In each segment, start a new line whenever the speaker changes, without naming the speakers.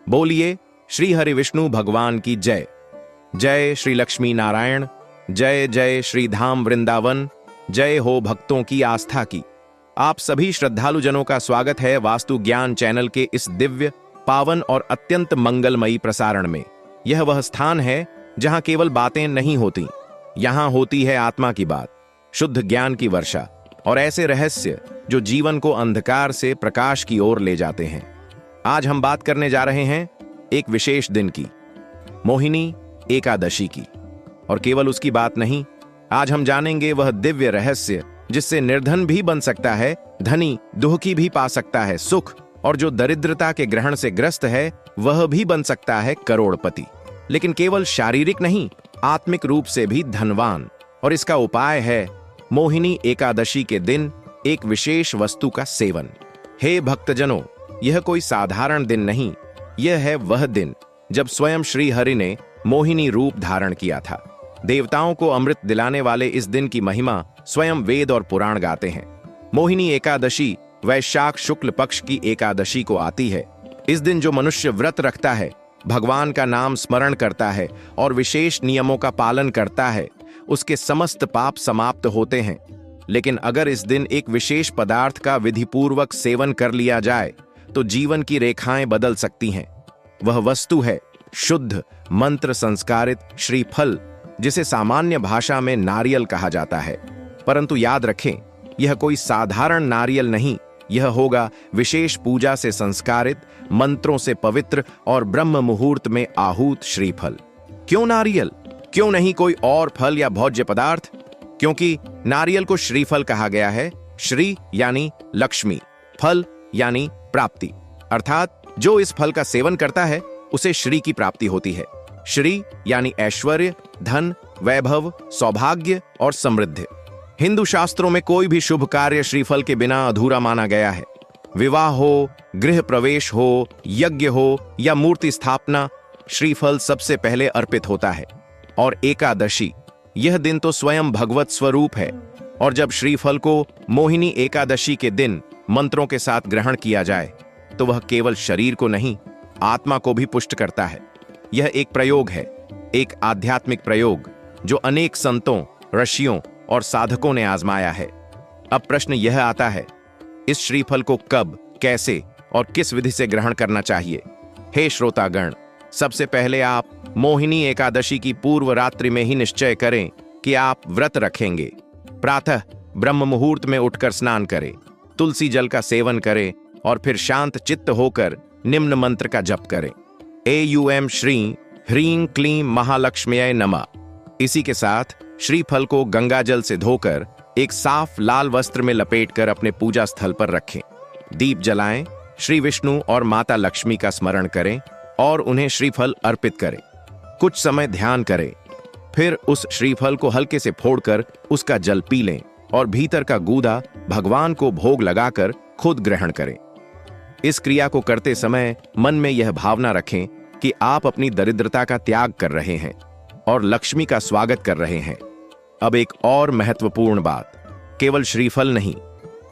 बोलिए श्री हरि विष्णु भगवान की जय। जय श्री लक्ष्मी नारायण। जय जय श्री धाम वृंदावन। जय हो भक्तों की आस्था की। आप सभी श्रद्धालु जनों का स्वागत है वास्तु ज्ञान चैनल के इस दिव्य, पावन और अत्यंत मंगलमयी प्रसारण में। यह वह स्थान है जहां केवल बातें नहीं होती, यहां होती है आत्मा की बात, शुद्ध ज्ञान की वर्षा और ऐसे रहस्य जो जीवन को अंधकार से प्रकाश की ओर ले जाते हैं। आज हम बात करने जा रहे हैं एक विशेष दिन की, मोहिनी एकादशी की। और केवल उसकी बात नहीं, आज हम जानेंगे वह दिव्य रहस्य जिससे निर्धन भी बन सकता है, धनी दुखी भी पा सकता है सुख, और जो दरिद्रता के ग्रहण से ग्रस्त है वह भी बन सकता है करोड़पति। लेकिन केवल शारीरिक नहीं, आत्मिक रूप से भी धनवान। और इसका उपाय है मोहिनी एकादशी के दिन एक विशेष वस्तु का सेवन। हे भक्तजनों, यह कोई साधारण दिन नहीं, यह है वह दिन जब स्वयं श्री हरि ने मोहिनी रूप धारण किया था। देवताओं को अमृत दिलाने वाले इस दिन की महिमा स्वयं वेद और पुराण गाते हैं। मोहिनी एकादशी वैशाख शुक्ल पक्ष की एकादशी को आती है। इस दिन जो मनुष्य व्रत रखता है, भगवान का नाम स्मरण करता है और विशेष नियमों का पालन करता है, उसके समस्त पाप समाप्त होते हैं। लेकिन अगर इस दिन एक विशेष पदार्थ का विधिपूर्वक सेवन कर लिया जाए तो जीवन की रेखाएं बदल सकती हैं। वह वस्तु है शुद्ध मंत्र संस्कारित श्रीफल, जिसे सामान्य भाषा में नारियल कहा जाता है। परंतु याद रखें, यह कोई साधारण नारियल नहीं, यह होगा विशेष पूजा से संस्कारित, मंत्रों से पवित्र और ब्रह्म मुहूर्त में आहूत श्रीफल। क्यों नारियल? क्यों नहीं कोई और फल या भोज्य पदार्थ? क्योंकि नारियल को श्रीफल कहा गया है। श्री यानी लक्ष्मी, फल यानी प्राप्ति, अर्थात जो इस फल का सेवन करता है उसे श्री की प्राप्ति होती है। श्री यानी ऐश्वर्य, धन, वैभव, सौभाग्य और समृद्धि। हिंदू शास्त्रों में कोई भी शुभ कार्य श्रीफल के बिना अधूरा माना गया है। विवाह हो, गृह प्रवेश हो, यज्ञ हो या मूर्ति स्थापना, श्रीफल सबसे पहले अर्पित होता है। और एकादशी, यह दिन तो स्वयं भगवत स्वरूप है। और जब श्रीफल को मोहिनी एकादशी के दिन मंत्रों के साथ ग्रहण किया जाए तो वह केवल शरीर को नहीं, आत्मा को भी पुष्ट करता है। यह एक प्रयोग है, एक आध्यात्मिक प्रयोग जो अनेक संतों, ऋषियों और साधकों ने आजमाया है। अब प्रश्न यह आता है, इस श्रीफल को कब, कैसे और किस विधि से ग्रहण करना चाहिए? हे श्रोतागण, सबसे पहले आप मोहिनी एकादशी की पूर्व रात्रि में ही निश्चय करें कि आप व्रत रखेंगे। प्रातः ब्रह्म मुहूर्त में उठकर स्नान करें, तुलसी जल का सेवन करें और फिर शांत चित्त होकर निम्न मंत्र का जप करें। एयूएम श्री ह्रीं क्लीं महालक्ष्म्यै नमः। इसी के साथ श्रीफल को गंगा जल से धोकर एक साफ लाल वस्त्र में लपेटकर अपने पूजा स्थल पर रखें। दीप जलाएं, श्री विष्णु और माता लक्ष्मी का स्मरण करें और उन्हें श्रीफल अर्पित करें। कुछ समय ध्यान करें, फिर उस श्रीफल को हल्के से फोड़कर उसका जल पी लें और भीतर का गूदा भगवान को भोग लगाकर खुद ग्रहण करें। इस क्रिया को करते समय मन में यह भावना रखें कि आप अपनी दरिद्रता का त्याग कर रहे हैं और लक्ष्मी का स्वागत कर रहे हैं। अब एक और महत्वपूर्ण बात, केवल श्रीफल नहीं,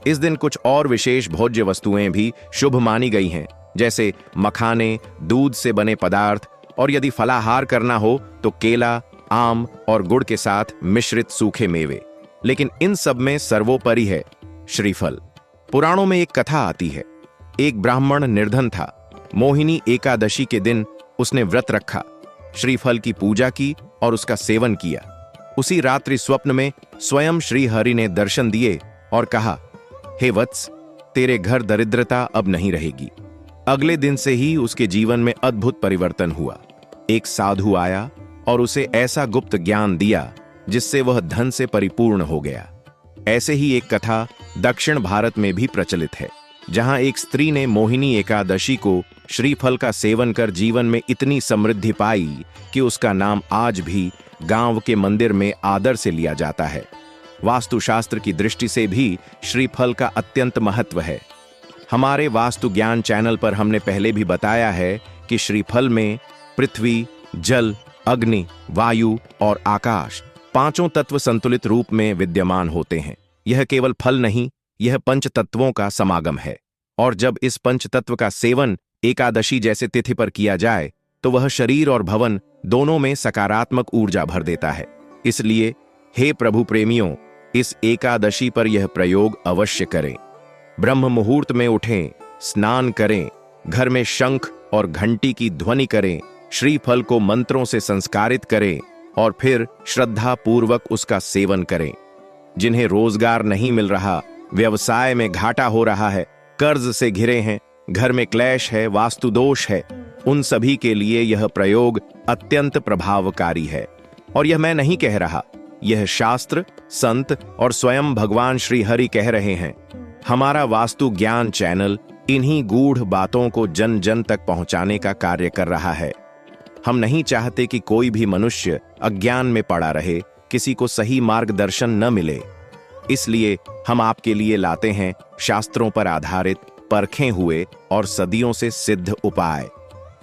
इस दिन कुछ और विशेष भोज्य वस्तुएं भी शुभ मानी गई हैं, जैसे मखाने, दूध से बने पदार्थ, और यदि फलाहार करना हो तो केला, आम और गुड़ के साथ मिश्रित सूखे मेवे। लेकिन इन सब में सर्वोपरि है श्रीफल। पुराणों में एक कथा आती है। एक ब्राह्मण निर्धन था। मोहिनी एकादशी के दिन उसने व्रत रखा, श्रीफल की पूजा की और उसका सेवन किया। उसी रात्रि स्वप्न में स्वयं श्री हरि ने दर्शन दिए और कहा, हे वत्स, तेरे घर दरिद्रता अब नहीं रहेगी। अगले दिन से ही उसके जीवन में अद्भुत परिवर्तन हुआ। एक साधु आया और उसे ऐसा गुप्त ज्ञान दिया जिससे वह धन से परिपूर्ण हो गया। ऐसे ही एक कथा दक्षिण भारत में भी प्रचलित है, जहां एक स्त्री ने मोहिनी एकादशी को श्रीफल का सेवन कर जीवन में इतनी समृद्धि पाई कि उसका नाम आज भी गांव के मंदिर में आदर से लिया जाता है। वास्तुशास्त्र की दृष्टि से भी श्रीफल का अत्यंत महत्व है। हमारे वास्तु ज्ञान चैनल पर हमने पहले भी बताया है कि श्रीफल में पृथ्वी, जल, अग्नि, वायु और आकाश पांचों तत्व संतुलित रूप में विद्यमान होते हैं। यह केवल फल नहीं, यह पंच तत्वों का समागम है। और जब इस पंच तत्व का सेवन एकादशी जैसे तिथि पर किया जाए तो वह शरीर और भवन दोनों में सकारात्मक ऊर्जा भर देता है। इसलिए हे प्रभु प्रेमियों, इस एकादशी पर यह प्रयोग अवश्य करें। ब्रह्म मुहूर्त में उठें, स्नान करें, घर में शंख और घंटी की ध्वनि करें, श्रीफल को मंत्रों से संस्कारित करें और फिर श्रद्धा पूर्वक उसका सेवन करें। जिन्हें रोजगार नहीं मिल रहा, व्यवसाय में घाटा हो रहा है, कर्ज से घिरे हैं, घर में क्लेश है, वास्तु दोष है, उन सभी के लिए यह प्रयोग अत्यंत प्रभावकारी है। और यह मैं नहीं कह रहा, यह शास्त्र, संत और स्वयं भगवान श्री हरि कह रहे हैं। हमारा वास्तु ज्ञान चैनल इन्हीं गूढ़ बातों को जन जन तक पहुंचाने का कार्य कर रहा है। हम नहीं चाहते कि कोई भी मनुष्य अज्ञान में पड़ा रहे, किसी को सही मार्गदर्शन न मिले। इसलिए हम आपके लिए लाते हैं शास्त्रों पर आधारित, परखे हुए और सदियों से सिद्ध उपाय।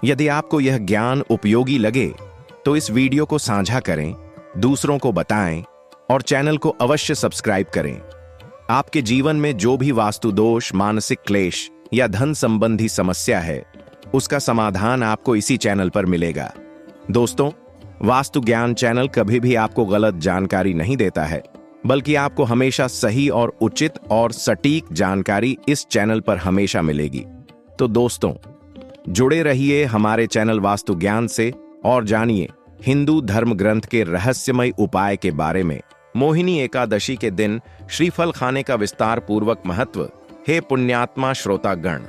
यदि आपको यह ज्ञान उपयोगी लगे तो इस वीडियो को साझा करें, दूसरों को बताएं और चैनल को अवश्य सब्सक्राइब करें। आपके जीवन में जो भी वास्तु दोष, मानसिक क्लेश या धन संबंधी समस्या है, उसका समाधान आपको इसी चैनल पर मिलेगा। दोस्तों, वास्तु ज्ञान चैनल कभी भी आपको गलत जानकारी नहीं देता है, बल्कि आपको हमेशा सही और उचित और सटीक जानकारी इस चैनल पर हमेशा मिलेगी। तो दोस्तों, जुड़े रहिए हमारे चैनल वास्तु ज्ञान से और जानिए हिंदू धर्म ग्रंथ के रहस्यमय उपाय के बारे में। मोहिनी एकादशी के दिन श्रीफल खाने का विस्तार पूर्वक महत्व। हे पुण्यात्मा श्रोतागण,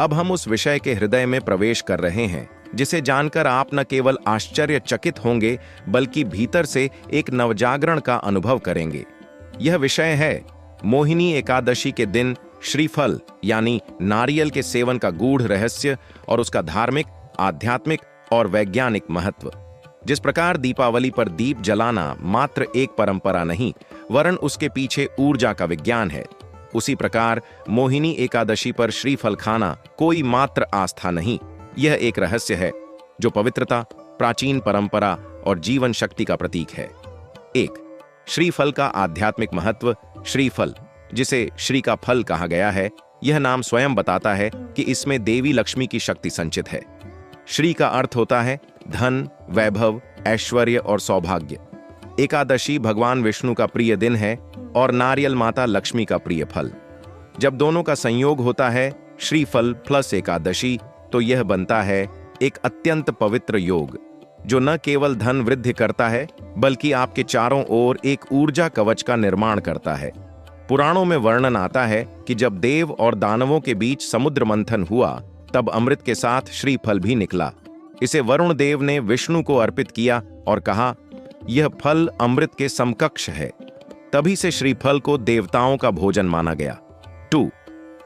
अब हम उस विषय के हृदय में प्रवेश कर रहे हैं जिसे जानकर आप न केवल आश्चर्यचकित होंगे बल्कि भीतर से एक नवजागरण का अनुभव करेंगे। यह विषय है मोहिनी एकादशी के दिन श्रीफल यानी नारियल के सेवन का गूढ़ रहस्य और उसका धार्मिक, आध्यात्मिक और वैज्ञानिक महत्व। जिस प्रकार दीपावली पर दीप जलाना मात्र एक परंपरा नहीं, वरन उसके पीछे ऊर्जा का विज्ञान है, उसी प्रकार मोहिनी एकादशी पर श्रीफल खाना कोई मात्र आस्था नहीं, यह एक रहस्य है जो पवित्रता, प्राचीन परंपरा और जीवन शक्ति का प्रतीक है। 1. श्रीफल का आध्यात्मिक महत्व। श्रीफल, जिसे श्री का फल कहा गया है, यह नाम स्वयं बताता है कि इसमें देवी लक्ष्मी की शक्ति संचित है। श्री का अर्थ होता है धन, वैभव, ऐश्वर्य और सौभाग्य। एकादशी भगवान विष्णु का प्रिय दिन है और नारियल माता लक्ष्मी का प्रिय फल। जब दोनों का संयोग होता है, श्रीफल प्लस एकादशी, तो यह बनता है एक अत्यंत पवित्र योग जो न केवल धन वृद्धि करता है बल्कि आपके चारों ओर एक ऊर्जा कवच का निर्माण करता है। पुराणों में वर्णन आता है कि जब देव और दानवों के बीच समुद्र मंथन हुआ, तब अमृत के साथ श्रीफल भी निकला। इसे वरुण देव ने विष्णु को अर्पित किया और कहा, यह फल अमृत के समकक्ष है। तभी से श्रीफल को देवताओं का भोजन माना गया। 2.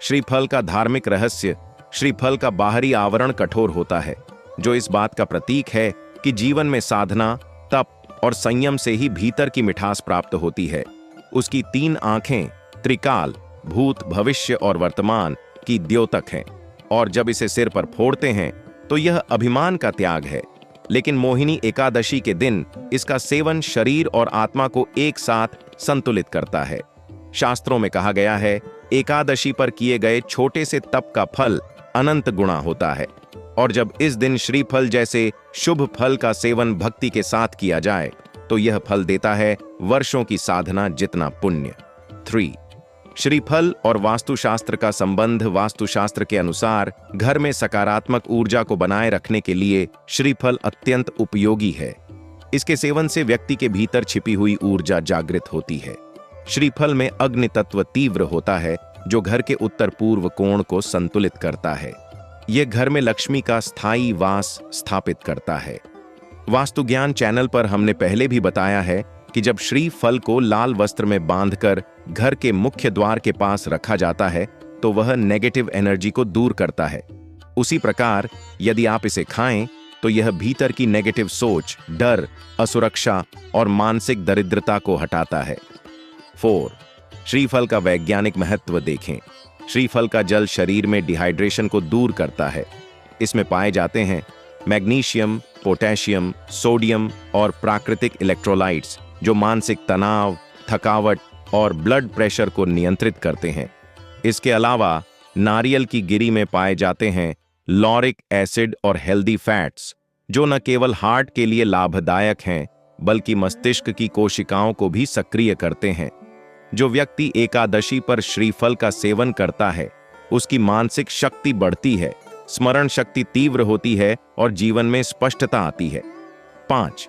श्रीफल का धार्मिक रहस्य। श्रीफल का बाहरी आवरण कठोर होता है, जो इस बात का प्रतीक है कि जीवन में साधना, तप और संयम से ही भीतर की मिठास प्राप्त होती है। उसकी 3 आंखें त्रिकाल, भूत, भविष्य और वर्तमान की द्योतक हैं, और जब इसे सिर पर फोड़ते हैं तो यह अभिमान का त्याग है। लेकिन मोहिनी एकादशी के दिन इसका सेवन शरीर और आत्मा को एक साथ संतुलित करता है। शास्त्रों में कहा गया है, एकादशी पर किए गए छोटे से तप का फल अनंत गुणा होता है, और जब इस दिन श्रीफल जैसे शुभ फल का सेवन भक्ति के साथ किया जाए तो यह फल देता है वर्षों की साधना जितना पुण्य। 3. श्रीफल और वास्तुशास्त्र का संबंध। वास्तुशास्त्र के अनुसार घर में सकारात्मक ऊर्जा को बनाए रखने के लिए श्रीफल अत्यंत उपयोगी है। इसके सेवन से व्यक्ति के भीतर छिपी हुई ऊर्जा जागृत होती है। श्रीफल में अग्नि तत्व तीव्र होता है, जो घर के उत्तर पूर्व कोण को संतुलित करता है। यह घर में लक्ष्मी का स्थायी वास स्थापित करता है। वास्तु ज्ञान चैनल पर हमने पहले भी बताया है कि जब श्रीफल को लाल वस्त्र में बांधकर घर के मुख्य द्वार के पास रखा जाता है तो वह नेगेटिव एनर्जी को दूर करता है। उसी प्रकार यदि आप इसे खाएं तो यह भीतर की नेगेटिव सोच, डर, असुरक्षा और मानसिक दरिद्रता को हटाता है। 4. श्रीफल का वैज्ञानिक महत्व देखें। श्रीफल का जल शरीर में डिहाइड्रेशन को दूर करता है। इसमें पाए जाते हैं मैग्नीशियम, पोटेशियम, सोडियम और प्राकृतिक इलेक्ट्रोलाइट्स, जो मानसिक तनाव, थकावट और ब्लड प्रेशर को नियंत्रित करते हैं। इसके अलावा नारियल की गिरी में पाए जाते हैं लॉरिक एसिड और हेल्दी फैट्स, जो न केवल हार्ट के लिए लाभदायक हैं बल्कि मस्तिष्क की कोशिकाओं को भी सक्रिय करते हैं। जो व्यक्ति एकादशी पर श्रीफल का सेवन करता है उसकी मानसिक शक्ति बढ़ती है, स्मरण शक्ति तीव्र होती है और जीवन में स्पष्टता आती है। 5.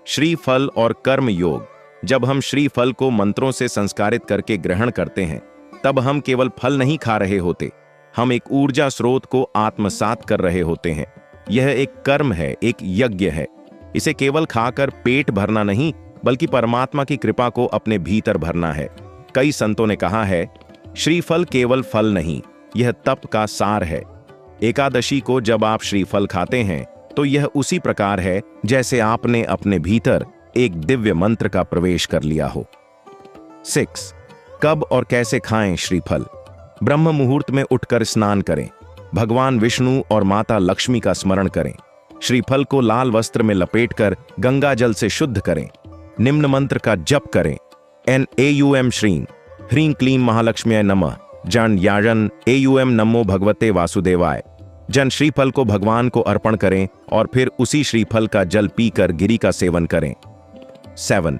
श्रीफल और कर्म योग। जब हम श्रीफल को मंत्रों से संस्कारित करके ग्रहण करते हैं तब हम केवल फल नहीं खा रहे होते, हम एक ऊर्जा स्रोत को आत्मसात कर रहे होते हैं। यह एक कर्म है, एक यज्ञ है। इसे केवल खाकर पेट भरना नहीं बल्कि परमात्मा की कृपा को अपने भीतर भरना है। कई संतों ने कहा है, श्रीफल केवल फल नहीं, यह तप का सार है। एकादशी को जब आप श्रीफल खाते हैं तो यह उसी प्रकार है जैसे आपने अपने भीतर एक दिव्य मंत्र का प्रवेश कर लिया हो। 6. कब और कैसे खाएं श्रीफल? ब्रह्म मुहूर्त में उठकर स्नान करें, भगवान विष्णु और माता लक्ष्मी का स्मरण करें, श्रीफल को लाल वस्त्र में लपेटकर गंगा जल से शुद्ध करें, निम्न मंत्र का जप करें, NAUM श्रीं ह्रीं क्लीं महालक्ष्म्यै नमः, जन याजन AUM नमो भगवते वासुदेवाय। जन श्रीफल को भगवान को अर्पण करें और फिर उसी श्रीफल का जल पीकर गिरी का सेवन करें। 7.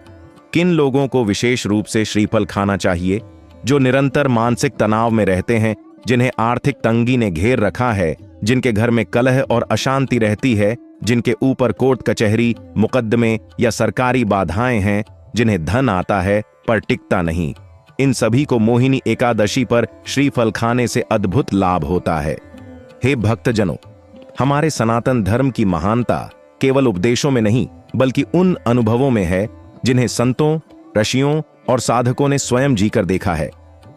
किन लोगों को विशेष रूप से श्रीफल खाना चाहिए? जो निरंतर मानसिक तनाव में रहते हैं, जिन्हें आर्थिक तंगी ने घेर रखा है, जिनके घर में कलह और अशांति रहती है, जिनके ऊपर कोर्ट कचहरी, मुकदमे या सरकारी बाधाएं हैं, जिन्हें धन आता है पर टिकता नहीं, इन सभी को मोहिनी एकादशी पर श्रीफल खाने से अद्भुत लाभ होता है। हे भक्तजनों, हमारे सनातन धर्म की महानता केवल उपदेशों में नहीं बल्कि उन अनुभवों में है जिन्हें संतों, ऋषियों और साधकों ने स्वयं जीकर देखा है।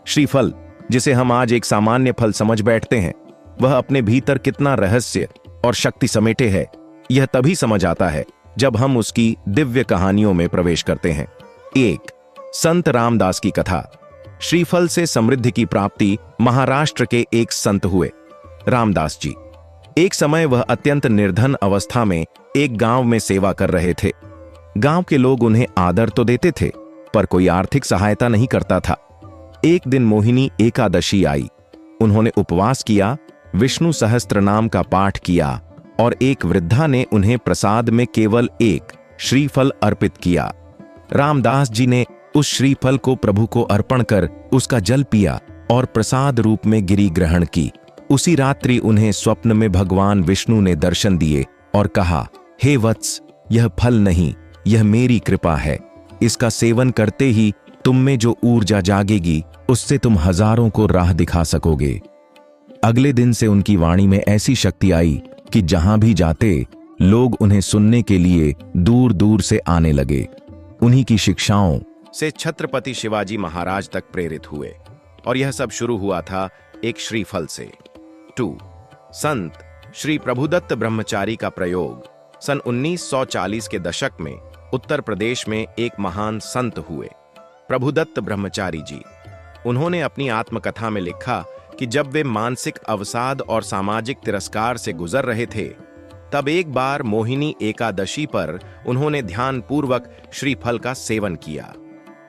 श्रीफल, जिसे हम आज एक सामान्य फल समझ बैठते हैं, वह अपने भीतर कितना रहस्य और शक्ति समेटे है, यह तभी समझ आता है जब हम उसकी दिव्य कहानियों में प्रवेश करते हैं। 1. संत रामदास की कथा। श्रीफल से समृद्धि की प्राप्ति महाराष्ट्र के एक संत हुए, रामदास जी। एक समय वह अत्यंत निर्धन अवस्था में एक गांव में सेवा कर रहे थे। गांव के लोग उन्हें आदर तो देते थे पर कोई आर्थिक सहायता नहीं करता था। एक दिन मोहिनी एकादशी आई। उन्होंने उपवास किया, विष्णु सहस्त्र नाम का पाठ किया और एक वृद्धा ने उन्हें प्रसाद में केवल एक श्रीफल अर्पित किया। रामदास जी ने उस श्रीफल को प्रभु को अर्पण कर उसका जल पिया और प्रसाद रूप में गिरी ग्रहण की। उसी रात्रि उन्हें स्वप्न में भगवान विष्णु ने दर्शन दिए और कहा, हे वत्स, यह फल नहीं, यह मेरी कृपा है। इसका सेवन करते ही तुम में जो ऊर्जा जागेगी उससे तुम हजारों को राह दिखा सकोगे। अगले दिन से उनकी वाणी में ऐसी शक्ति आई कि जहां भी जाते लोग उन्हें सुनने के लिए दूर दूर से आने लगे। उन्हीं की शिक्षाओं से छत्रपति शिवाजी महाराज तक प्रेरित हुए और यह सब शुरू हुआ था एक श्रीफल से। 2. संत श्री प्रभुदत्त ब्रह्मचारी का प्रयोग। सन 1940 के दशक में उत्तर प्रदेश में एक महान संत हुए, प्रभुदत्त ब्रह्मचारी जी। उन्होंने अपनी आत्मकथा में लिखा कि जब वे मानसिक अवसाद और सामाजिक तिरस्कार से गुजर रहे थे तब एक बार मोहिनी एकादशी पर उन्होंने ध्यानपूर्वक श्रीफल का सेवन किया।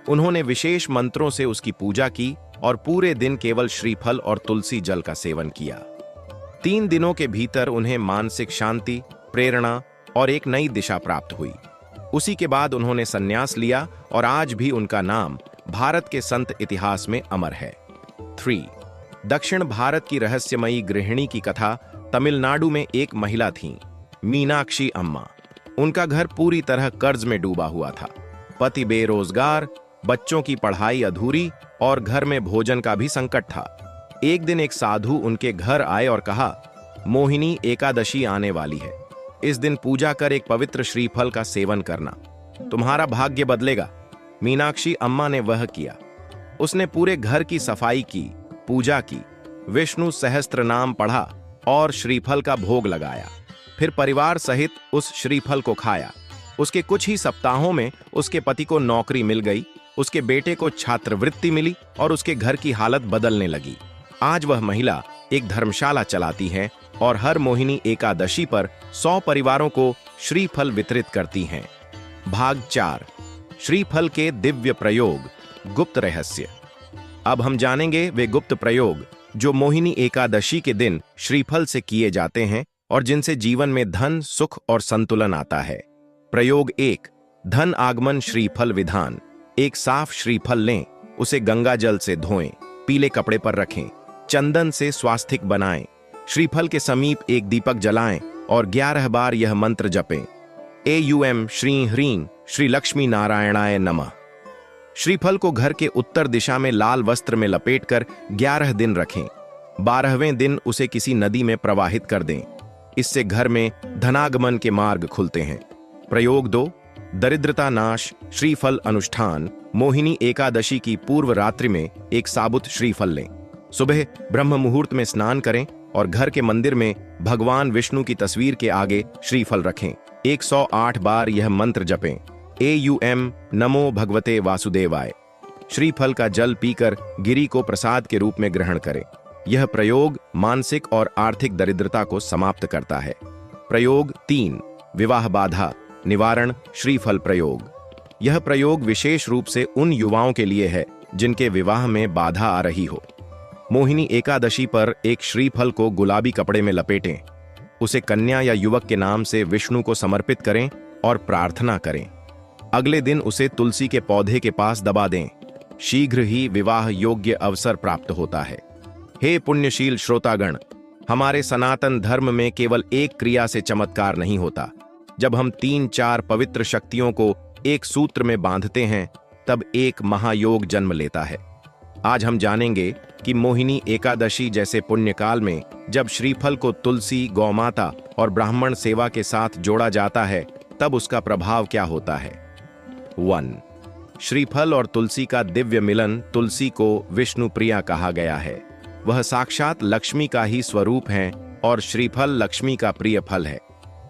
उन्होंने विशेष मंत्रों से उसकी पूजा की और पूरे दिन केवल श्रीफल और तुलसी जल का सेवन किया। 3 दिनों के भीतर उन्हें मानसिक शांति, प्रेरणा और एक नई दिशा प्राप्त हुई। उसी के बाद उन्होंने संन्यास लिया और आज भी उनका नाम भारत के संत इतिहास में अमर है। 3. दक्षिण भारत की रहस्यमयी गृहिणी की कथा। तमिलनाडु में एक महिला थीं, मीनाक्षी अम्मा। उनका घर पूरी तरह कर्ज में डूबा हुआ था। पति बेरोजगार, बच्चों की पढ़ाई अधूरी और घर में भोजन का भी संकट था। एक दिन एक साधु उनके घर आए और कहा, मोहिनी एकादशी आने वाली है, इस दिन पूजा कर एक पवित्र श्रीफल का सेवन करना, तुम्हारा भाग्य बदलेगा। मीनाक्षी अम्मा ने वह किया। उसने पूरे घर की सफाई की, पूजा की, विष्णु सहस्त्र नाम पढ़ा और श्रीफल का भोग लगाया। फिर परिवार सहित उस श्रीफल को खाया। उसके कुछ ही सप्ताहों में उसके पति को नौकरी मिल गई, उसके बेटे को छात्रवृत्ति मिली और उसके घर की हालत बदलने लगी। आज वह महिला एक धर्मशाला चलाती है और हर मोहिनी एकादशी पर 100 परिवारों को श्रीफल वितरित करती हैं। भाग 4, श्रीफल के दिव्य प्रयोग, गुप्त रहस्य। अब हम जानेंगे वे गुप्त प्रयोग जो मोहिनी एकादशी के दिन श्रीफल से किए जाते हैं और जिनसे जीवन में धन, सुख और संतुलन आता है। प्रयोग 1। धन आगमन श्रीफल विधान। एक साफ श्रीफल लें, उसे गंगा जल से धोएं, पीले कपड़े पर रखें, चंदन से स्वास्तिक बनाएं, श्रीफल के समीप एक दीपक जलाएं और 11 बार यह मंत्र जपें। एयूएम श्री ह्रीं श्री लक्ष्मी नारायणाय नमः। श्रीफल को घर के उत्तर दिशा में लाल वस्त्र में लपेटकर 11 दिन रखें। 12वें दिन उसे किसी नदी में प्रवाहित कर दें। इससे घर में धनागमन के मार्ग खुलते हैं। प्रयोग 2। दरिद्रता नाश श्रीफल अनुष्ठान। मोहिनी एकादशी की पूर्व रात्रि में एक साबुत श्रीफल लें। सुबह ब्रह्म मुहूर्त में स्नान करें और घर के मंदिर में भगवान विष्णु की तस्वीर के आगे श्रीफल रखें। 108 बार यह मंत्र जपें। एयूएम नमो भगवते वासुदेवाय। श्रीफल का जल पीकर गिरी को प्रसाद के रूप में ग्रहण करें। यह प्रयोग मानसिक और आर्थिक दरिद्रता को समाप्त करता है। प्रयोग 3। विवाह बाधा निवारण श्रीफल प्रयोग। यह प्रयोग विशेष रूप से उन युवाओं के लिए है जिनके विवाह में बाधा आ रही हो। मोहिनी एकादशी पर एक श्रीफल को गुलाबी कपड़े में लपेटें, उसे कन्या या युवक के नाम से विष्णु को समर्पित करें और प्रार्थना करें। अगले दिन उसे तुलसी के पौधे के पास दबा दें। शीघ्र ही विवाह योग्य अवसर प्राप्त होता है। हे पुण्यशील श्रोतागण, हमारे सनातन धर्म में केवल एक क्रिया से चमत्कार नहीं होता। जब हम 3-4 पवित्र शक्तियों को एक सूत्र में बांधते हैं, तब एक महायोग जन्म लेता है। आज हम जानेंगे कि मोहिनी एकादशी जैसे पुण्यकाल में जब श्रीफल को तुलसी, गौमाता और ब्राह्मण सेवा के साथ जोड़ा जाता है, तब उसका प्रभाव क्या होता है। 1। श्रीफल और तुलसी का दिव्य मिलन। तुलसी को विष्णु प्रिया कहा गया है। वह साक्षात लक्ष्मी का ही स्वरूप है और श्रीफल लक्ष्मी का प्रिय फल है।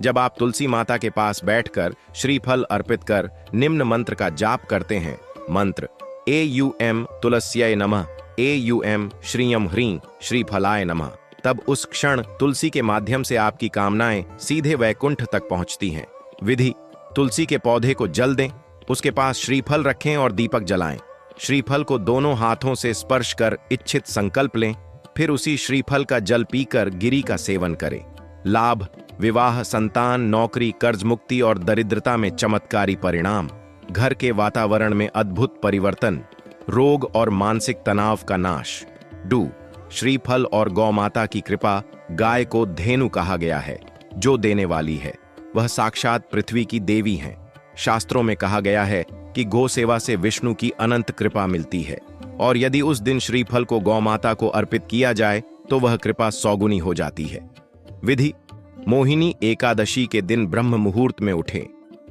जब आप तुलसी माता के पास बैठकर श्रीफल अर्पित कर निम्न मंत्र का जाप करते हैं, मंत्र एयूएम तुलस्याय नमः, एयूएम श्रीयं ह्रीं श्रीफलाय नमः, तब उस क्षण तुलसी के माध्यम से आपकी कामनाएं सीधे वैकुंठ तक पहुंचती हैं। विधि: तुलसी के पौधे को जल दें, उसके पास श्रीफल रखें और दीपक जलाएं। श्रीफल को दोनों हाथों से स्पर्श कर इच्छित संकल्प लें, फिर उसी श्रीफल का जल पीकर गिरी का सेवन करें। लाभ: विवाह, संतान, नौकरी, कर्ज मुक्ति और दरिद्रता में चमत्कारी परिणाम। घर के वातावरण में अद्भुत परिवर्तन। रोग और मानसिक तनाव का नाश। डू: श्रीफल और गौमाता की कृपा। गाय को धेनु कहा गया है, जो देने वाली है। वह साक्षात पृथ्वी की देवी हैं। शास्त्रों में कहा गया है कि गौ सेवा से विष्णु की अनंत कृपा मिलती है, और यदि उस दिन श्रीफल को गौमाता को अर्पित किया जाए तो वह कृपा सौगुनी हो जाती है। विधि: मोहिनी एकादशी के दिन ब्रह्म मुहूर्त में उठें,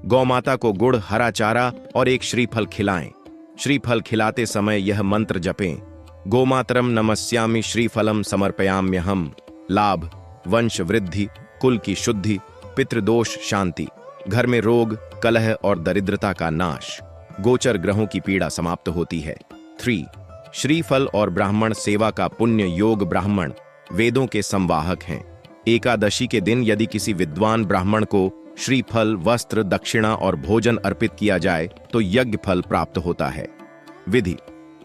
गौमाता को गुड़, हरा चारा और एक श्रीफल खिलाएं। श्रीफल खिलाते समय यह मंत्र जपें: गोमातरम नमस्यामि श्रीफलम समर्पयाम्यहम्। लाभ: वंश वृद्धि, कुल की शुद्धि, पितृदोष शांति, घर में रोग, कलह और दरिद्रता का नाश, गोचर ग्रहों की पीड़ा समाप्त होती है। 3. श्रीफल और ब्राह्मण सेवा का पुण्य योग। ब्राह्मण वेदों के संवाहक हैं। एकादशी के दिन यदि किसी विद्वान ब्राह्मण को श्रीफल, वस्त्र, दक्षिणा और भोजन अर्पित किया जाए तो यज्ञ फल प्राप्त होता है। विधि: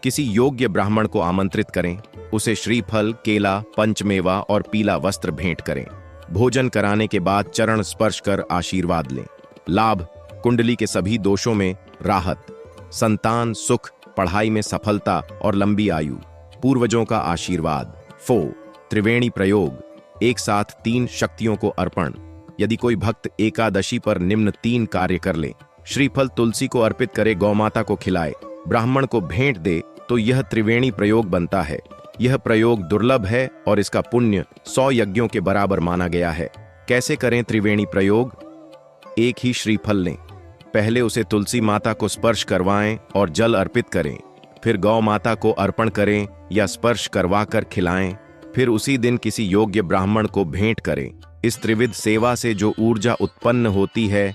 किसी योग्य ब्राह्मण को आमंत्रित करें, उसे श्रीफल, केला, पंचमेवा और पीला वस्त्र भेंट करें। भोजन कराने के बाद चरण स्पर्श कर आशीर्वाद लें। लाभ: कुंडली के सभी दोषों में राहत, संतान सुख, पढ़ाई में सफलता और लंबी आयु, पूर्वजों का आशीर्वाद। 4. त्रिवेणी प्रयोग। एक साथ 3 शक्तियों को अर्पण। यदि कोई भक्त एकादशी पर निम्न 3 कार्य कर ले: श्रीफल तुलसी को अर्पित करे, गौमाता को खिलाए, ब्राह्मण को भेंट दे, तो यह त्रिवेणी प्रयोग बनता है। यह प्रयोग दुर्लभ है और इसका पुण्य 100 यज्ञों के बराबर माना गया है। कैसे करें त्रिवेणी प्रयोग? एक ही श्रीफल लें, पहले उसे तुलसी माता को स्पर्श करवाएं और जल अर्पित करें, फिर गौ माता को अर्पण करें या स्पर्श करवाकर खिलाएं, फिर उसी दिन किसी योग्य ब्राह्मण को भेंट करें। इस त्रिविध सेवा से जो ऊर्जा उत्पन्न होती है